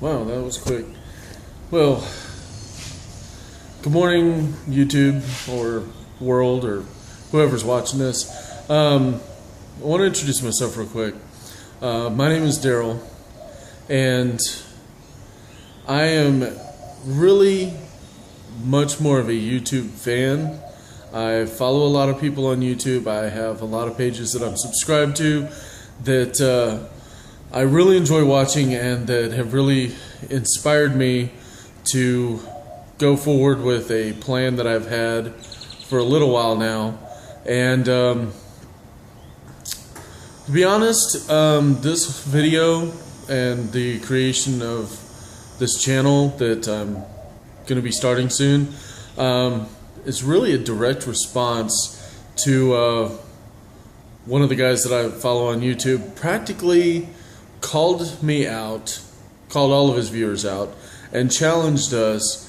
Wow, that was quick. Well, good morning, YouTube or world or whoever's watching this. I want to introduce myself real quick. My name is Daryl, and I am really much more of a YouTube fan. I follow a lot of people on YouTube. I have a lot of pages that I'm subscribed to that I really enjoy watching and that have really inspired me to go forward with a plan that I've had for a little while now. And to be honest, this video and the creation of this channel that I'm going to be starting soon is really a direct response to one of the guys that I follow on YouTube practically called me out, called all of his viewers out, and challenged us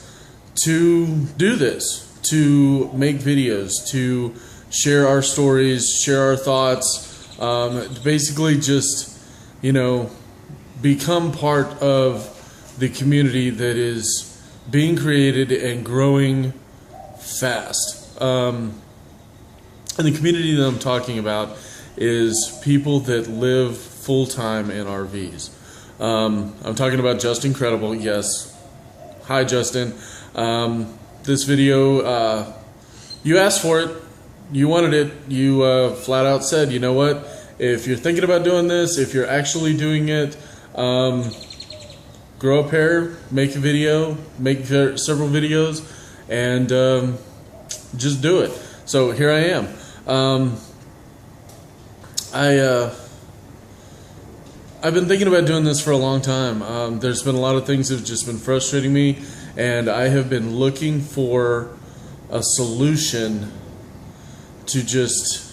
to do this, to make videos, to share our stories, share our thoughts, basically just, become part of the community that is being created and growing fast. And the community that I'm talking about is people that live full-time in RVs. I'm talking about Justin Credible. Yes. Hi, Justin. This video, you asked for it. You wanted it. You flat out said, you know what? If you're thinking about doing this, if you're actually doing it, grow a pair, make a video, make several videos, and just do it. So here I am. I've been thinking about doing this for a long time. There's been a lot of things that have just been frustrating me, and I have been looking for a solution to just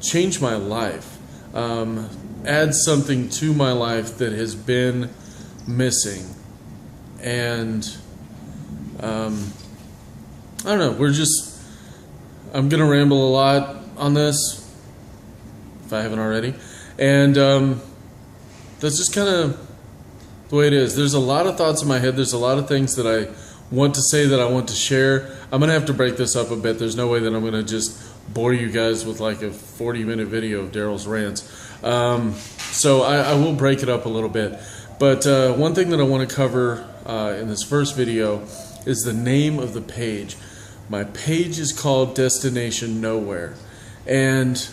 change my life, add something to my life that has been missing. And I don't know, I'm gonna ramble a lot on this if I haven't already, and that's just kind of the way it is. There's a lot of thoughts in my head. There's a lot of things that I want to say, that I want to share. I'm gonna have to break this up a bit. There's no way that I'm gonna just bore you guys with like a 40-minute video of Daryl's rants. So I will break it up a little bit. But one thing that I want to cover in this first video is the name of the page. My page is called Destination Nowhere, and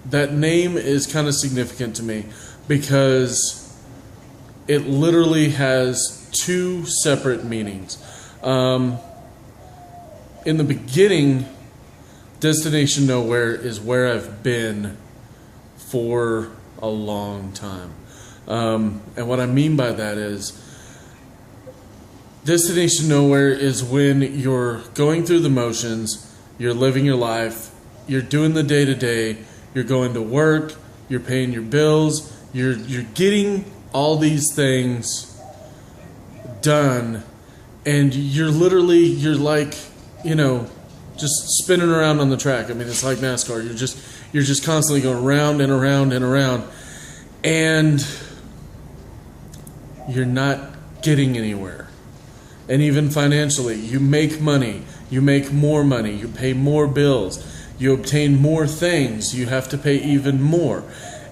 that name is kind of significant to me because it literally has two separate meanings. In the beginning, Destination Nowhere is where I've been for a long time. And what I mean by that is, Destination Nowhere is when you're going through the motions, you're living your life, you're doing the day-to-day, you're going to work, you're paying your bills, you're getting all these things done, and you're like, just spinning around on the track. I mean, it's like NASCAR. You're just constantly going around and around and around, and you're not getting anywhere. And even financially, you make money, you make more money, you pay more bills, you obtain more things, you have to pay even more.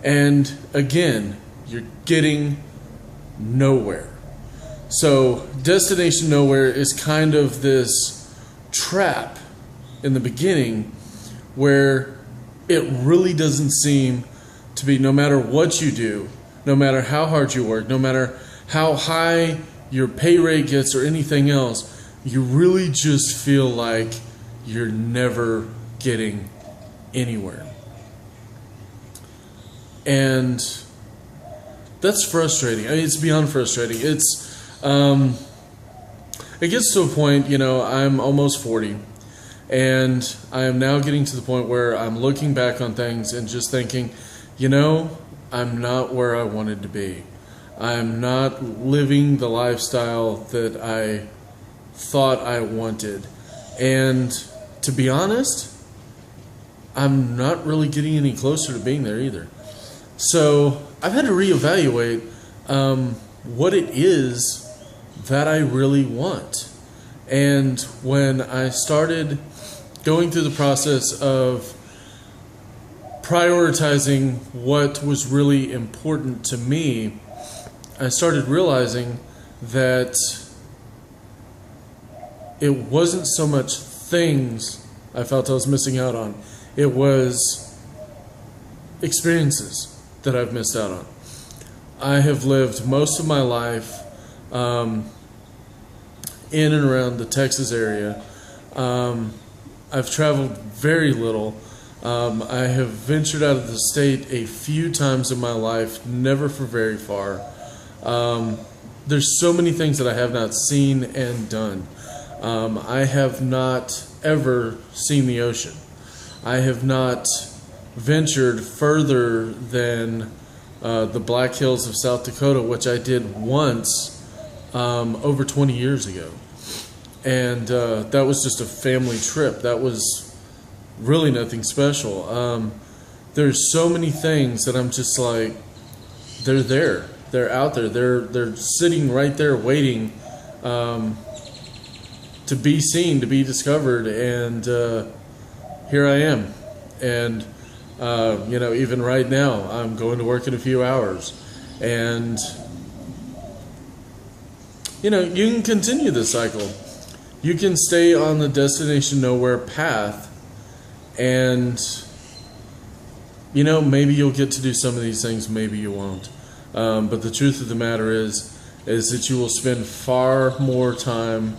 And again, you're getting nowhere. So Destination Nowhere is kind of this trap in the beginning where it really doesn't seem to be, no matter what you do, no matter how hard you work, no matter how high your pay rate gets or anything else, you really just feel like you're never getting anywhere. And that's frustrating. I mean, it's beyond frustrating. It gets to a point, I'm almost 40, and I am now getting to the point where I'm looking back on things and just thinking, I'm not where I wanted to be. I'm not living the lifestyle that I thought I wanted. And to be honest, I'm not really getting any closer to being there either. So I've had to reevaluate what it is that I really want. And when I started going through the process of prioritizing what was really important to me, I started realizing that it wasn't so much things I felt I was missing out on. It was experiences that I've missed out on. I have lived most of my life in and around the Texas area. I've traveled very little. I have ventured out of the state a few times in my life, never for very far. There's so many things that I have not seen and done. I have not ever seen the ocean. I have not ventured further than the Black Hills of South Dakota, which I did once over 20 years ago. And that was just a family trip. That was really nothing special. There's so many things that I'm just like, they're there. They're out there. They're sitting right there waiting to be seen, to be discovered. And here I am. And, even right now, I'm going to work in a few hours. And, you can continue this cycle. You can stay on the destination nowhere path, and maybe you'll get to do some of these things, maybe you won't. But the truth of the matter is that you will spend far more time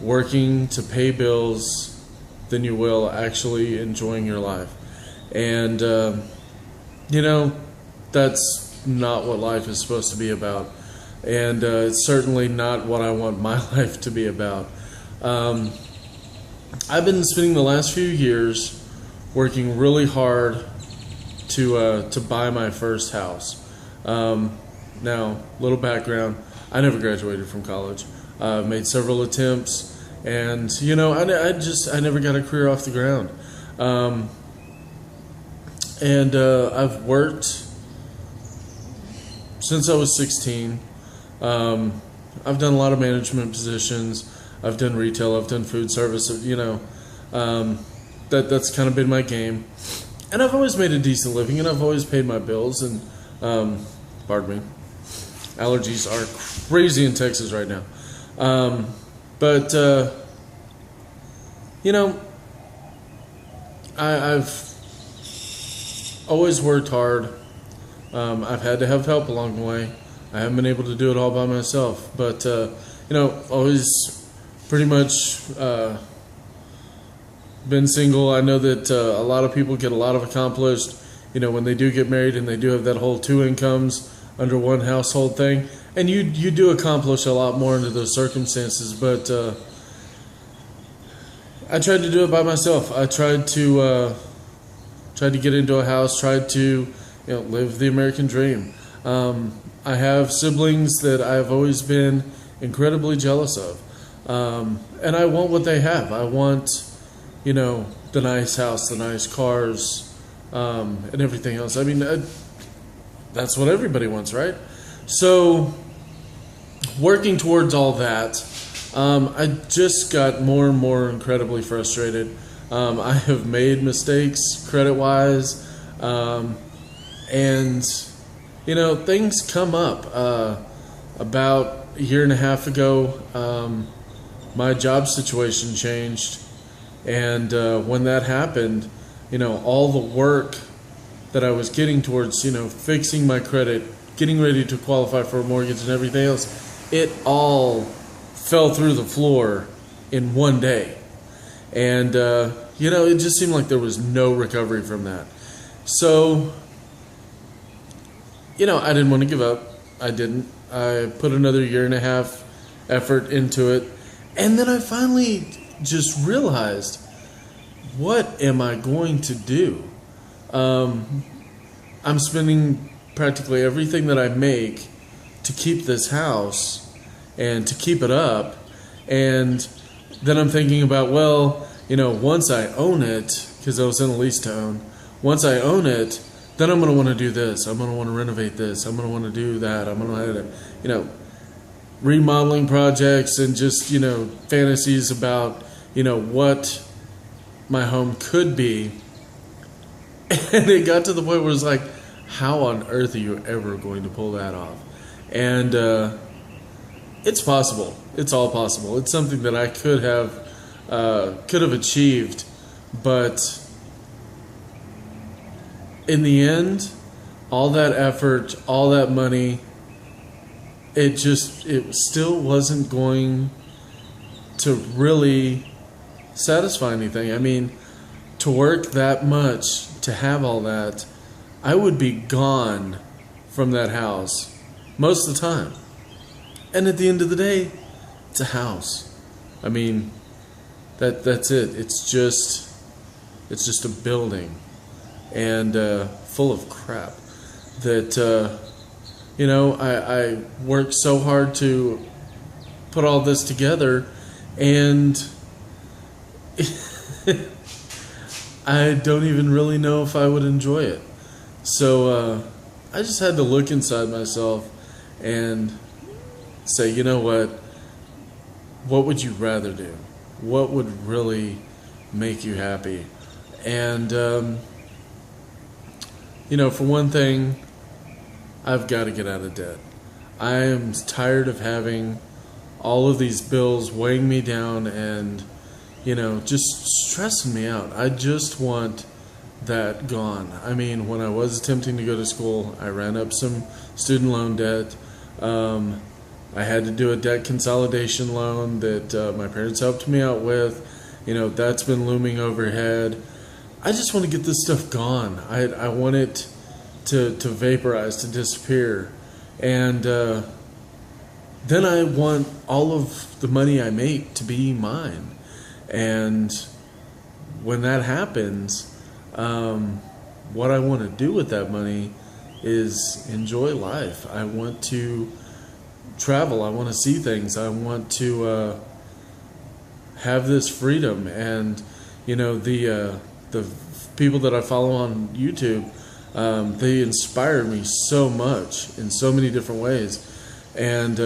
working to pay bills than you will actually enjoying your life. And that's not what life is supposed to be about. And it's certainly not what I want my life to be about. I've been spending the last few years working really hard to buy my first house. Now, little background: I never graduated from college. Made several attempts, and I never got a career off the ground. And I've worked since I was 16. I've done a lot of management positions. I've done retail. I've done food service. That's kind of been my game. And I've always made a decent living, and I've always paid my bills. And pardon me, allergies are crazy in Texas right now. I've always worked hard. I've had to have help along the way. I haven't been able to do it all by myself, but always pretty much been single. I know that a lot of people get a lot of accomplished, when they do get married and they do have that whole two incomes under one household thing, and you do accomplish a lot more under those circumstances. But I tried to do it by myself. I tried to get into a house, tried to live the American dream. I have siblings that I've always been incredibly jealous of. And I want what they have. I want, the nice house, the nice cars, and everything else. I mean, that's what everybody wants, right? So, working towards all that, I just got more and more incredibly frustrated. I have made mistakes credit-wise, and things come up. About a year and a half ago, my job situation changed, and when that happened, all the work that I was getting towards, fixing my credit, getting ready to qualify for a mortgage and everything else, it all fell through the floor in one day. And, it just seemed like there was no recovery from that. So, I didn't want to give up. I didn't. I put another year and a half effort into it. And then I finally just realized, what am I going to do? I'm spending practically everything that I make to keep this house and to keep it up. And then I'm thinking about, once I own it, because I was in a lease to own, once I own it, then I'm going to want to do this. I'm going to want to renovate this. I'm going to want to do that. I'm going to, remodeling projects and just, fantasies about, what my home could be. And it got to the point where it's like, how on earth are you ever going to pull that off? And it's possible. It's all possible. It's something that I could have achieved, but in the end, all that effort, all that money, it still wasn't going to really satisfy anything. I mean, to work that much, to have all that, I would be gone from that house most of the time. And at the end of the day, it's a house. I mean, that's it. It's just a building, and full of crap that I worked so hard to put all this together, and I don't even really know if I would enjoy it. So I just had to look inside myself and say, you know what would you rather do? What would really make you happy? And for one thing, I've got to get out of debt. I am tired of having all of these bills weighing me down and, just stressing me out. I just want that gone. I mean, when I was attempting to go to school, I ran up some student loan debt. I had to do a debt consolidation loan that my parents helped me out with. That's been looming overhead. I just want to get this stuff gone. I want it to vaporize, to disappear. And then I want all of the money I make to be mine. And when that happens, what I want to do with that money is enjoy life. I want to travel. I want to see things. I want to have this freedom. And the people that I follow on YouTube, they inspire me so much in so many different ways. And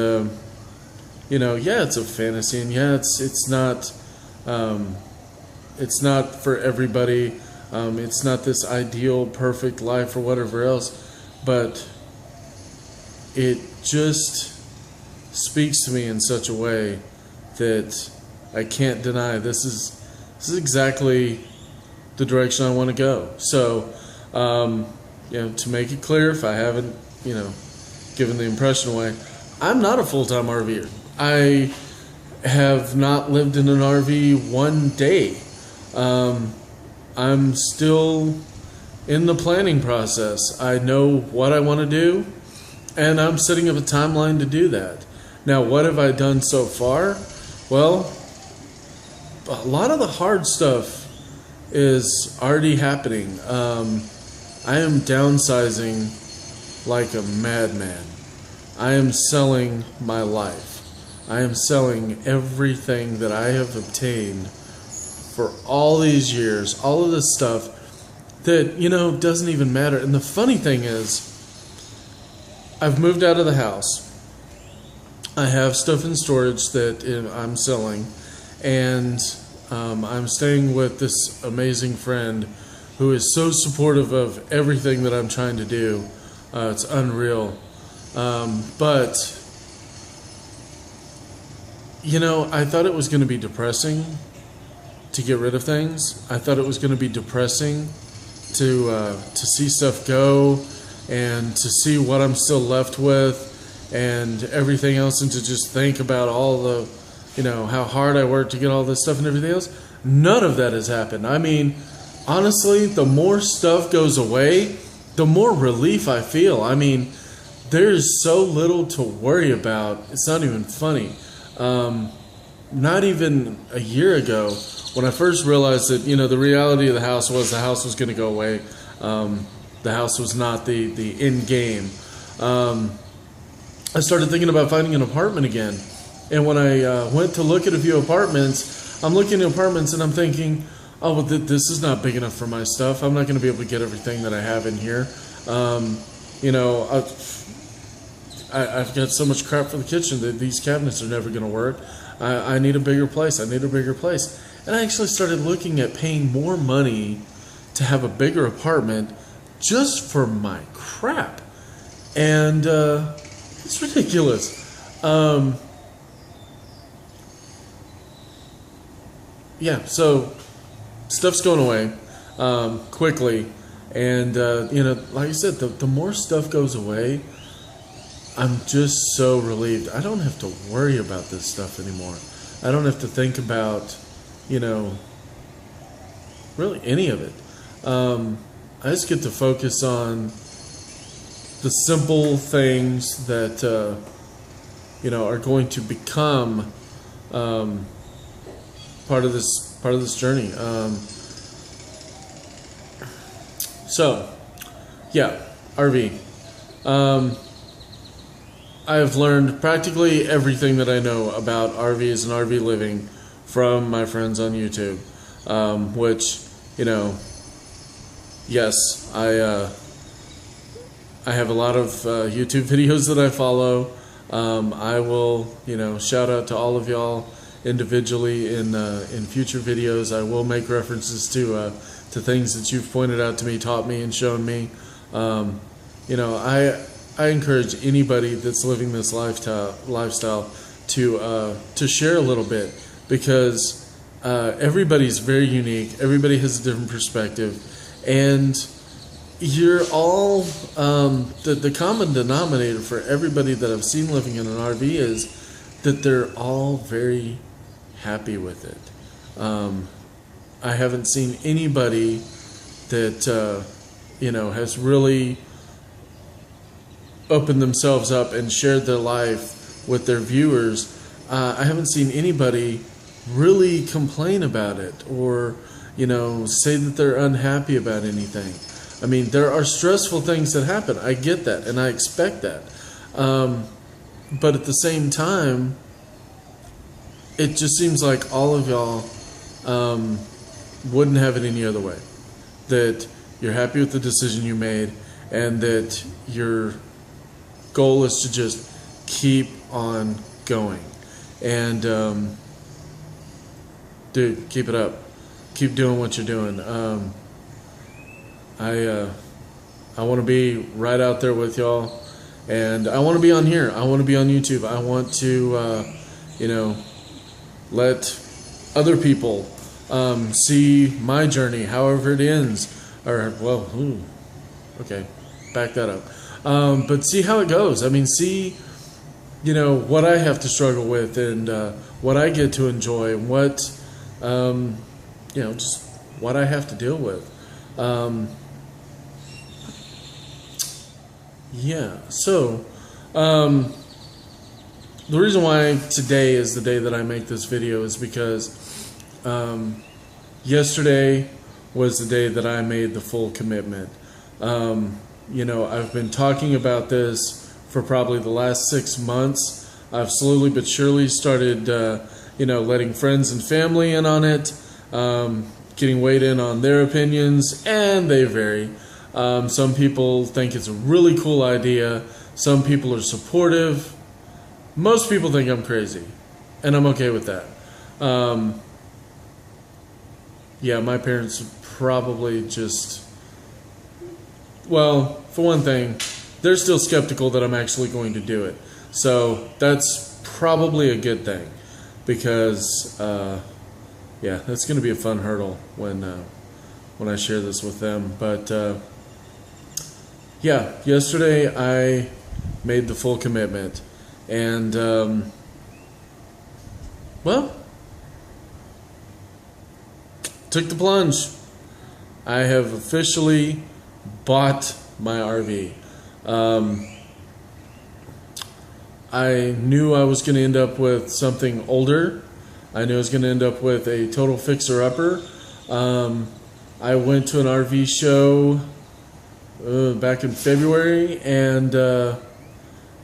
it's a fantasy, and it's not for everybody. It's not this ideal, perfect life or whatever else, but it just speaks to me in such a way that I can't deny this is exactly the direction I want to go. So, to make it clear, if I haven't, given the impression away, I'm not a full-time RVer. I have not lived in an RV one day. I'm still in the planning process. I know what I want to do, and I'm setting up a timeline to do that. Now, what have I done so far? Well, a lot of the hard stuff is already happening. I am downsizing like a madman. I am selling my life. I am selling everything that I have obtained for all these years, all of this stuff that, doesn't even matter. And the funny thing is, I've moved out of the house. I have stuff in storage that I'm selling, and I'm staying with this amazing friend who is so supportive of everything that I'm trying to do. It's unreal. But I thought it was going to be depressing to get rid of things. I thought it was going to be depressing to see stuff go and to see what I'm still left with and everything else, and to just think about all the, how hard I worked to get all this stuff and everything else. None of that has happened. I mean, honestly, the more stuff goes away, the more relief I feel. I mean, there's so little to worry about. It's not even funny. Not even a year ago, when I first realized that, the reality of the house was going to go away. The house was not the end game. I started thinking about finding an apartment again. And when I went to look at a few apartments, I'm looking at apartments and I'm thinking, oh, well, this is not big enough for my stuff. I'm not going to be able to get everything that I have in here. You know, I've got so much crap for the kitchen that these cabinets are never going to work. I need a bigger place. I need a bigger place. And I actually started looking at paying more money to have a bigger apartment just for my crap. And it's ridiculous. Yeah, so stuff's going away quickly. And, you know, like I said, the more stuff goes away, I'm just so relieved. I don't have to worry about this stuff anymore. I don't have to think about, you know, really any of it. I just get to focus on the simple things that, you know, are going to become part of this journey. So, yeah, RV. I've learned practically everything that I know about RVs and RV living from my friends on YouTube, which, you know, yes, I have a lot of YouTube videos that I follow. I will, you know, shout out to all of y'all individually in future videos. I will make references to things that you've pointed out to me, taught me, and shown me. You know, I encourage anybody that's living this lifestyle to share a little bit, because everybody's very unique. Everybody has a different perspective, and you're all the common denominator for everybody that I've seen living in an RV is that they're all very happy with it. I haven't seen anybody that you know, has really opened themselves up and shared their life with their viewers. I haven't seen anybody really complain about it or, you know, say that they're unhappy about anything. I mean, there are stressful things that happen. I get that, and I expect that. But at the same time, it just seems like all of y'all wouldn't have it any other way. That you're happy with the decision you made, and that your goal is to just keep on going. And dude, keep it up. Keep doing what you're doing. I want to be right out there with y'all, and I want to be on here. I want to be on YouTube. I want to, you know, let other people see my journey, however it ends. Or, well, okay, back that up. But see how it goes. I mean, see, you know, what I have to struggle with, and what I get to enjoy, and what, you know, just what I have to deal with. Yeah, so the reason why today is the day that I make this video is because yesterday was the day that I made the full commitment. You know, I've been talking about this for probably the last 6 months. I've slowly but surely started, you know, letting friends and family in on it, getting weighed in on their opinions, and they vary. Some people think it's a really cool idea. Some people are supportive. Most people think I'm crazy, and I'm okay with that. Yeah, my parents probably just, well, for one thing, they're still skeptical that I'm actually going to do it. So that's probably a good thing, because yeah, that's going to be a fun hurdle when I share this with them. But yeah, yesterday I made the full commitment, and well, took the plunge. I have officially bought my RV. I knew I was going to end up with something older. I knew I was going to end up with a total fixer-upper. I went to an RV show back in February, and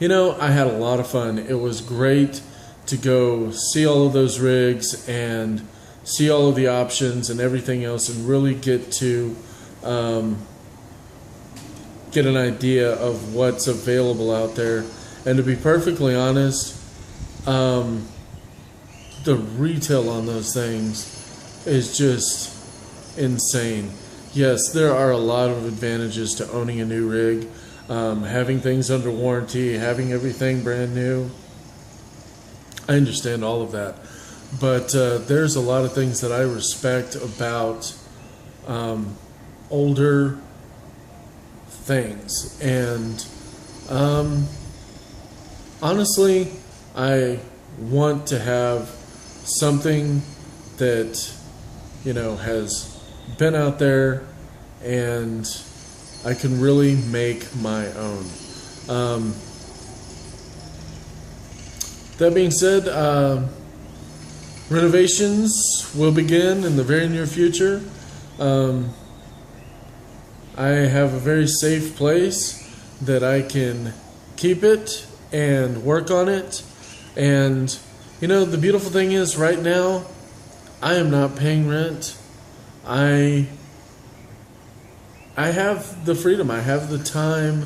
you know, I had a lot of fun. It was great to go see all of those rigs and see all of the options and everything else, and really get to get an idea of what's available out there. And to be perfectly honest, the retail on those things is just insane. Yes, there are a lot of advantages to owning a new rig, having things under warranty, having everything brand new. I understand all of that, but there's a lot of things that I respect about older things, and honestly, I want to have something that, you know, has been out there and I can really make my own. That being said, renovations will begin in the very near future. I have a very safe place that I can keep it and work on it. And, you know, the beautiful thing is right now, I am not paying rent. I have the freedom, I have the time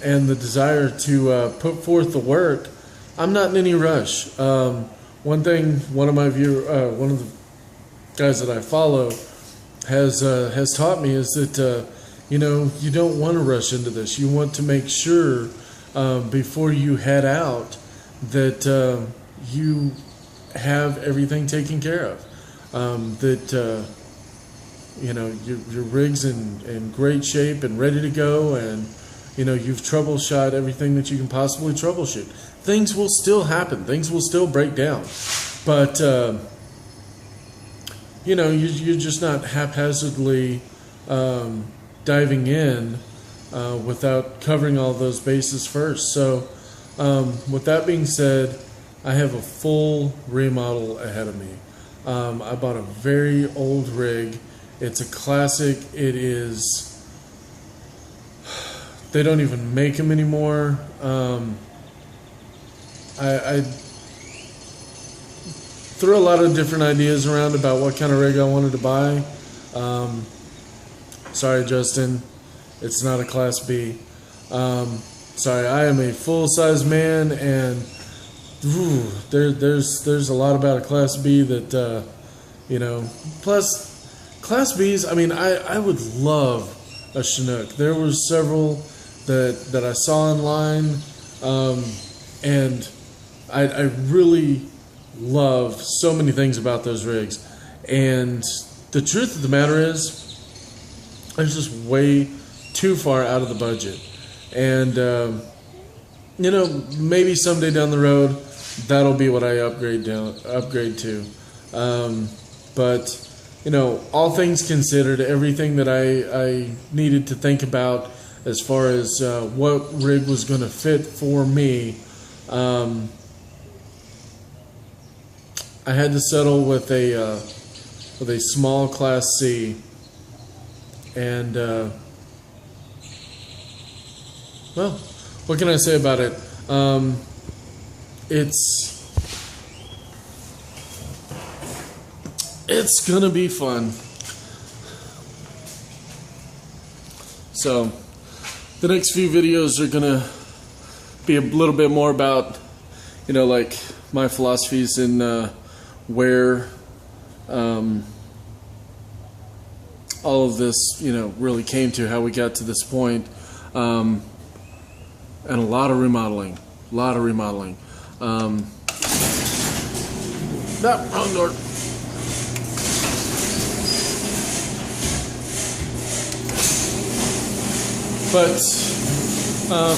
and the desire to put forth the work. I'm not in any rush. One thing, one of the guys that I follow has taught me is that you know, you don't want to rush into this. You want to make sure before you head out that you have everything taken care of. That you know, your rig's in great shape and ready to go, and you know, you've troubleshot everything that you can possibly troubleshoot. Things will still happen. Things will still break down, but you know, you're just not haphazardly diving in without covering all those bases first. So with that being said, I have a full remodel ahead of me. I bought a very old rig. It's a classic. It is, they don't even make them anymore. I threw a lot of different ideas around about what kind of rig I wanted to buy. Sorry, Justin, it's not a Class B. Sorry, I am a full-size man, and there's a lot about a Class B that you know. Plus, Class Bs. I mean, I would love a Chinook. There were several that I saw online, and I really love so many things about those rigs. And the truth of the matter is, it's just way too far out of the budget. And you know, maybe someday down the road, that'll be what I upgrade to. But you know, all things considered, everything that I needed to think about as far as what rig was going to fit for me, I had to settle with a small Class C, and well, what can I say about it? It's gonna be fun. So the next few videos are gonna be a little bit more about, you know, like my philosophies in where all of this, you know, really came to, how we got to this point, and a lot of remodeling. That wrong door. But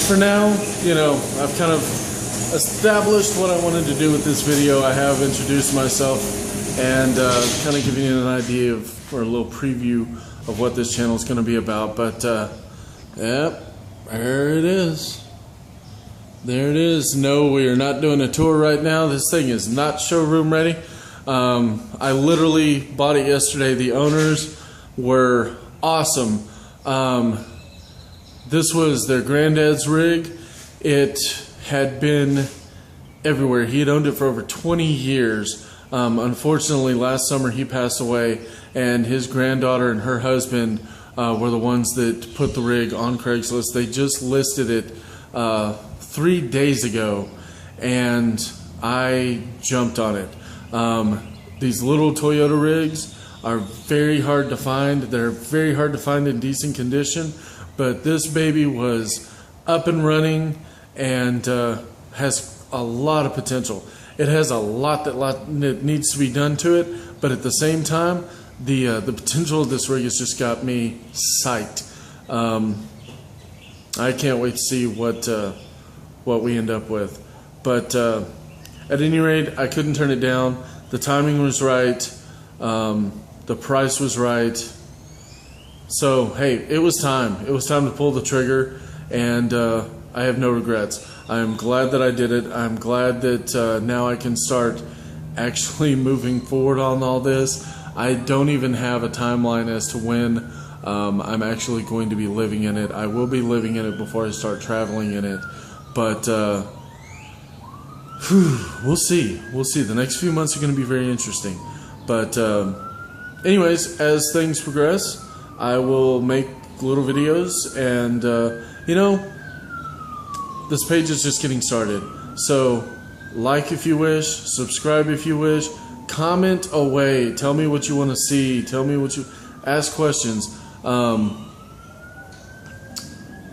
for now, you know, I've kind of established what I wanted to do with this video. I have introduced myself and kind of giving you an idea of, or a little preview of what this channel is going to be about. But yep, there it is. There it is. No, we are not doing a tour right now. This thing is not showroom ready. I literally bought it yesterday. The owners were awesome. This was their granddad's rig. It had been everywhere. He had owned it for over 20 years. Unfortunately, last summer he passed away, and his granddaughter and her husband were the ones that put the rig on Craigslist. They just listed it 3 days ago, and I jumped on it. These little Toyota rigs are very hard to find. They're very hard to find in decent condition, but this baby was up and running and has a lot of potential. It has a lot that needs to be done to it, but at the same time, the potential of this rig has just got me psyched. I can't wait to see what we end up with. But at any rate, I couldn't turn it down. The timing was right. The price was right. So, hey, it was time. It was time to pull the trigger, and I have no regrets. I'm glad that I did it. I'm glad that now I can start actually moving forward on all this. I don't even have a timeline as to when I'm actually going to be living in it. I will be living in it before I start traveling in it. But we'll see. We'll see. The next few months are going to be very interesting. But anyways, as things progress, I will make little videos. And, this page is just getting started. So, like if you wish, subscribe if you wish, comment away, tell me what you want to see, tell me what you, ask questions.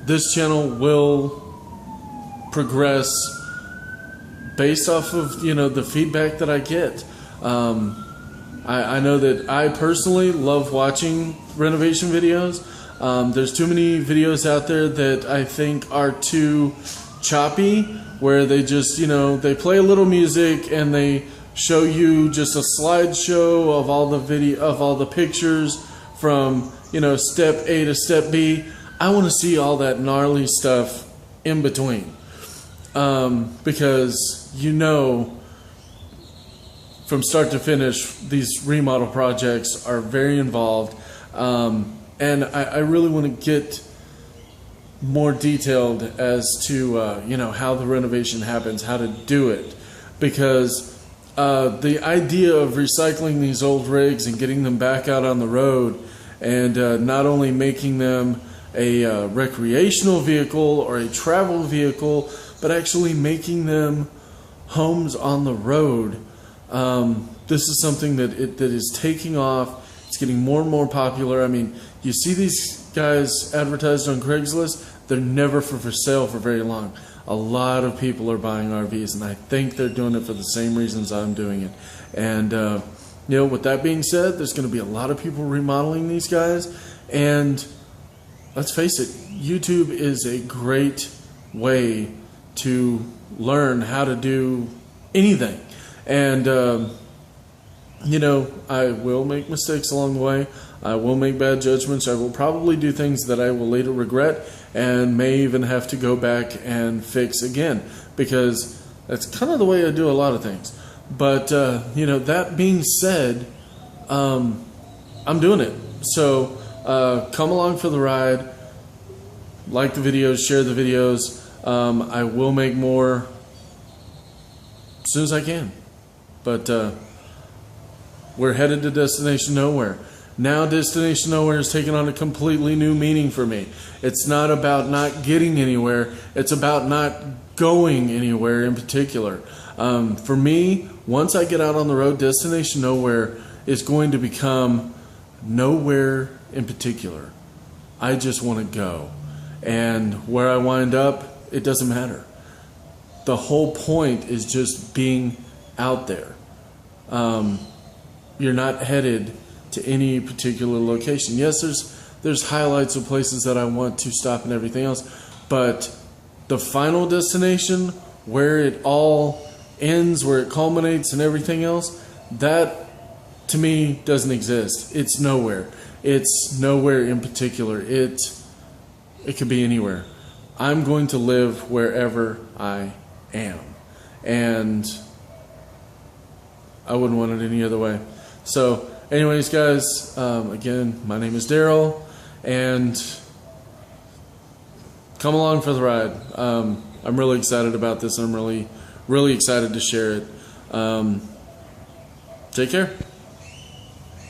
This channel will progress based off of, the feedback that I get. I know that I personally love watching renovation videos. There's too many videos out there that I think are too choppy, where they just, they play a little music and they show you just a slideshow of all the pictures from, step A to step B. I want to see all that gnarly stuff in between. Because, from start to finish, these remodel projects are very involved. And I really want to get more detailed as to how the renovation happens, how to do it, because the idea of recycling these old rigs and getting them back out on the road, and not only making them a recreational vehicle or a travel vehicle, but actually making them homes on the road. This is something that is taking off. It's getting more and more popular. I mean, you see these guys advertised on Craigslist, they're never for sale for very long. A lot of people are buying RVs, and I think they're doing it for the same reasons I'm doing it. And, with that being said, there's going to be a lot of people remodeling these guys. And let's face it, YouTube is a great way to learn how to do anything. And, I will make mistakes along the way. I will make bad judgments. I will probably do things that I will later regret and may even have to go back and fix again, because that's kind of the way I do a lot of things. But, that being said, I'm doing it. So come along for the ride. Like the videos, share the videos. I will make more as soon as I can. But we're headed to Destination Nowhere. Now Destination Nowhere is taking on a completely new meaning for me. It's not about not getting anywhere. It's about not going anywhere in particular. For me, once I get out on the road, Destination Nowhere is going to become nowhere in particular. I just want to go. And where I wind up, it doesn't matter. The whole point is just being out there. You're not headed to any particular location. Yes, there's highlights of places that I want to stop and everything else, but the final destination, where it all ends, where it culminates and everything else, that to me doesn't exist. It's nowhere. It's nowhere in particular. It could be anywhere. I'm going to live wherever I am, and I wouldn't want it any other way. So anyways, guys, again, my name is Daryl, and come along for the ride. I'm really excited about this. I'm really excited to share it. Take care.